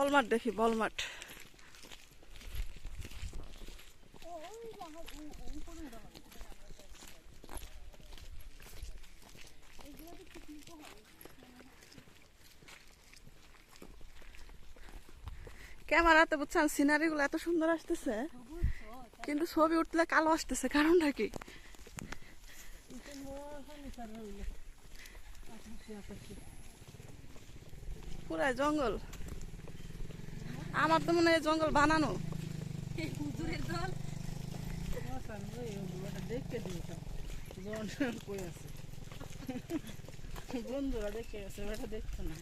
বলমাঠ দেখি, বলমাঠ। ক্যামেরাতে বুঝছেন সিনারি গুলো এত সুন্দর আসতেছে, কিন্তু ছবি উঠলে কালো আসতেছে, কারণটা কি? পুরা জঙ্গল। আমার তো মনে হয় জঙ্গল বানানো। বন্ধুরা দেখে গেছে, ওটা দেখতো না।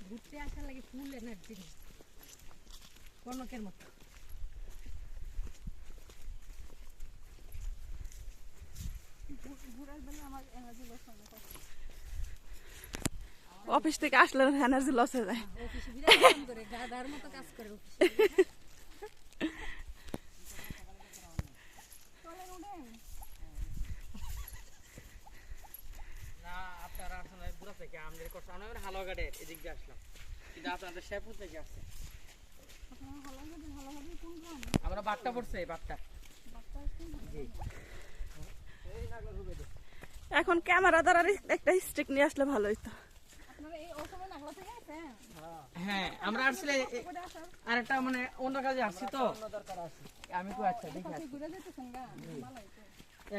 ঘুরতে আসার লাগে ফুল এনার্জি কনকের মতো। অফিস থেকে আসলে এনার্জি লস হয়ে যায়। অফিসে বিরাট কাম করে, গাধার মতো কাজ করে অফিসে। না আপনারা আসলে বুড়া থেকে আমাদের কষ্ট, আমরা হালুয়াঘাটে এদিক দিয়ে আসলাম, কিন্তু আপনাদের শেরপুর থেকে আসছে। আমরা বাট্টা পড়ছে, বাট্টা। এখন ক্যামেরা দ্বারা একটা স্টিক নিয়ে আসলে ভালো হইতো। হ্যাঁ আমরা আসলে আরেকটা মানে অন্য কাজে আসছি তো আমি তো। আচ্ছা দেখি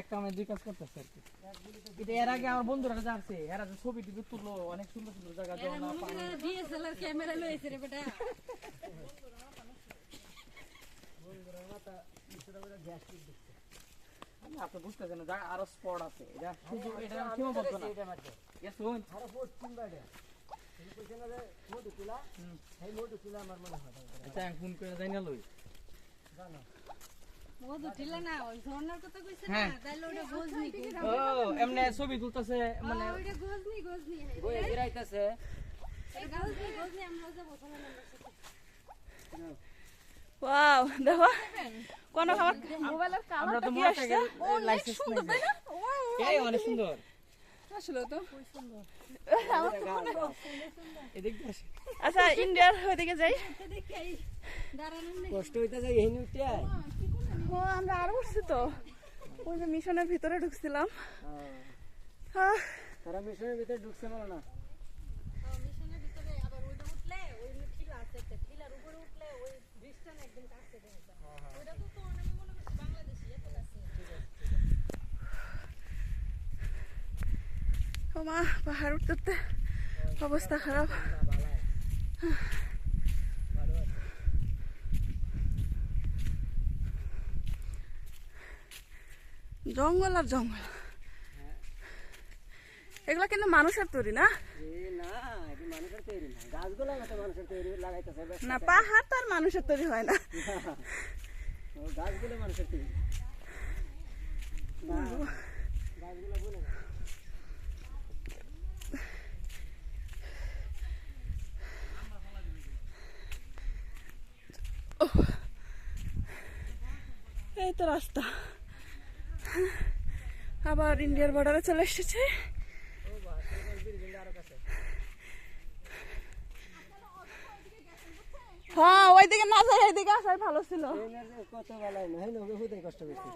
একটা আমি দুই কাজ করতেছি আর কি। কিন্তু এর আগে আমার বন্ধুরা কাছে আসছে, এরা যে ছবি টবি তুললো, অনেক সুন্দর সুন্দর জায়গা, ঝর্ণা, পানি। ডিএসএলআর ক্যামেরা লইছে রে বেটা। আপনি বুঝতেছেন না, আরো স্পট আছে। এটা শুধু এটা সীমাবদ্ধ না। শুন আচ্ছা ফোন করে যাই না লই। মধু টিলা না, ওই ঝর্ণার কথা কইছে না, হ্যাঁ। তাইলে ওটা গজনি। ও এমনি ছবি তুলতেছে মানে ওইটা গজনি গজনি। বই বেরাইতেছে। এই গজনি গজনি আমরা যাব চলেন আমরা। ওয়াও দেখো কোন আমার মোবাইলের আমরা তো কালারটা কি আসছে, মোটরসাইকেল লাইসেন্স সুন্দর নাই। তাই না? এই অনেক সুন্দর। আসলে তো খুব সুন্দর। এদিক দিয়ে আসে। আচ্ছা ইন্ডিয়ার ওইদিকে যাই। এটা দেখি এই দাঁড়ানোর নেই। কষ্ট হইতে যায় এই নিউটিয়া। ও আমরা আরো উঠছি তো, ওই যে মিশনের ভিতরে ঢুকছিলাম। তারা মিশনের ভিতরে ঢুকছে বলো না। মিশনের ভিতরে আবার ওইটা উঠলে ওই ঠিলা আছে, একটা ঠিলার উপরে উঠলে ওই ব্রিজটা না একদম কাছে দেখা যায়। ওইটা তো আমি মনে করছি বাংলাদেশি এত কাছে। ও মা, পাহাড় উঠতে উঠতে অবস্থা খারাপ। জঙ্গল আর জঙ্গল, এগুলা কিন্তু মানুষের তৈরি না। না পাহাড় তো আর মানুষের তৈরি হয় না। গাছগুলো মানুষের তৈরি। এই তো রাস্তা, আবার ইন্ডিয়ার বর্ডারে চলে এসেছে। হ্যাঁ ওইদিকে না যাই, এইদিকে আসাই ভালো ছিল। কত বেলায় না হুদাই কষ্ট করছি।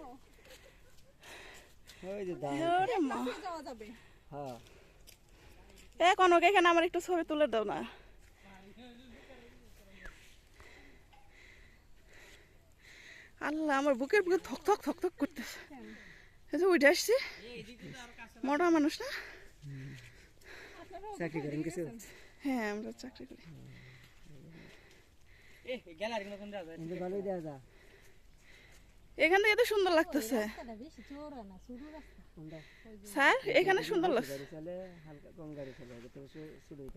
ওই যে ওরে মা, যাওয়া যাবে। হ্যাঁ এ কনক এখানে আমার একটু ছবি তুলে দাও না। আল্লাহ আমার বুকের বুকে থক থক থক থক করতেছে। এই যে উঠে আসছি, মোটা মানুষ না। চাকরি করেন কিছু? হ্যাঁ আমরা চাকরি করি। ভালোই দেওয়া যা। এখান থেকে এত সুন্দর লাগতেছে রাস্তাটা বেশি চওড়া না, সরু রাস্তা। স্যার, এখানে সুন্দর লাগছে। চলে হালকা কম গাড়ি চলে, শুরু